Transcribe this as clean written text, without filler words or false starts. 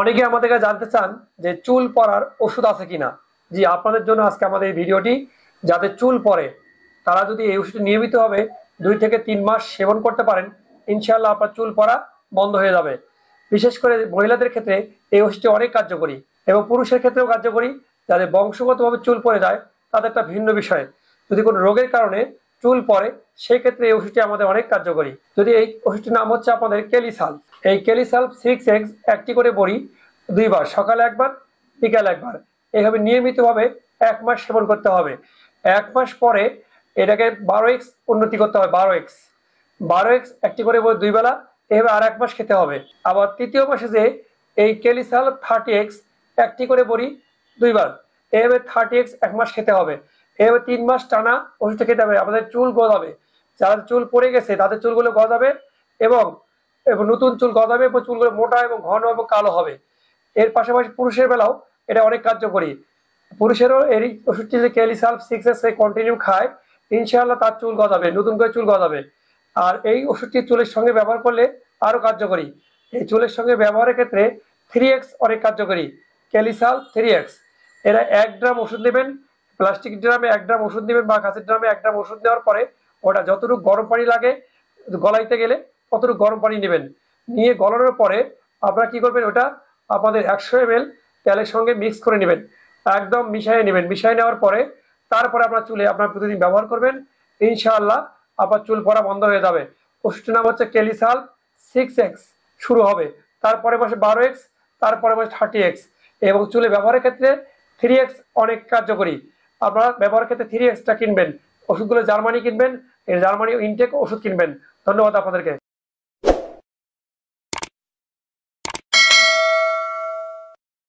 অনেকে আমাদের কাছে জানতে চান যে চুল পড়ার ওষুধ আছে কিনা। জি, আপনাদের জন্য আজকে আমাদের এই ভিডিওটি। যাদের চুল পড়ে তারা যদি এই ওষুধটি নিয়মিতভাবে 2 থেকে 3 মাস সেবন করতে পারেন, ইনশাআল্লাহ আপনার চুল পড়া বন্ধ হয়ে যাবে। বিশেষ করে মহিলাদের ক্ষেত্রে এই ওষুধটি অনেক কার্যকরী এবং পুরুষের ক্ষেত্রেও কার্যকরী। যাদের বংশগতভাবে চুল পড়ে যায় তাদের একটা ভিন্ন বিষয়। যদি কোনো রোগের কারণে চুল পড়ে সেই ক্ষেত্রে এই ওষুধটি আমাদের অনেক কার্যকরী। যদি এই ওষুধটির নাম হচ্ছে আপনাদের কেলিসাল। এই কেলিসাল 6X একটি করে বড়ি 2 বার, সকালে একবার, বিকালে একবার, এইভাবে নিয়মিতভাবে 1 মাস সেবন করতে হবে। 1 মাস পরে এটাকে 12X উন্নতি করতে হবে। 12X একটি করে বড়ি 2 বেলা, এভাবে আর 1 মাস খেতে হবে। আবার তৃতীয় মাসে যে এই কেলিসাল 30X একটি করে বড়ি 2 বার, এভাবে 30X 1 মাস খেতে হবে। এভাবে 3 মাস টানা ওষুধটা খেতে হবে। আমাদের চুল গজাবে, যাদের চুল পড়ে গেছে তাদের চুলগুলো গজাবে এবং এবং নতুন চুল গজাবে এবং চুলগুলো মোটা এবং ঘন এবং কালো হবে। এর পাশাপাশি পুরুষের বেলাও এটা অনেক কার্যকরী। পুরুষেরও এই ওষুধটি যে ক্যালিসাল 6X কন্টিনিউ খায়, ইনশাআল্লাহ তার চুল গজাবে, নতুন করে চুল গজাবে। আর এই ওষুধটি চুলের সঙ্গে ব্যবহার করলে আরো কার্যকরী। এই চুলের সঙ্গে ব্যবহারের ক্ষেত্রে 3X অনেক কার্যকরী। ক্যালিসাল 3X, এরা 1 গ্রাম ওষুধ নেবেন, প্লাস্টিক ড্রামে 1 গ্রাম ওষুধ নেবেন বা কাঁচের ড্রামে 1 গ্রাম ওষুধ নেওয়ার পরে ওটা যতটুকু গরম পানি লাগে গলাইতে গেলে ততটুকু গরম পানি নেবেন। নিয়ে গলানোর পরে আপনারা কি করবেন, ওটা আপনাদের 100 ml তেলের সঙ্গে মিক্স করে নেবেন, একদম মিশিয়ে নেবেন। মিশিয়ে নেওয়ার পরে তারপরে আপনার চুলে আপনার প্রতিদিন ব্যবহার করবেন, ইনশাআল্লাহ আপনার চুল পড়া বন্ধ হয়ে যাবে। ওষুধটির নাম হচ্ছে কেলিসাল 6X। শুরু হবে, তারপরে মাসে 12X, তারপরে মাসে 30X। এবং চুলে ব্যবহারের ক্ষেত্রে 3X অনেক কার্যকরী। আপনারা ব্যবহারের ক্ষেত্রে 3Xটা কিনবেন। ওষুধগুলো জার্মানি কিনবেন, এই জার্মানি ইনটেক ওষুধ কিনবেন। ধন্যবাদ আপনাদেরকে।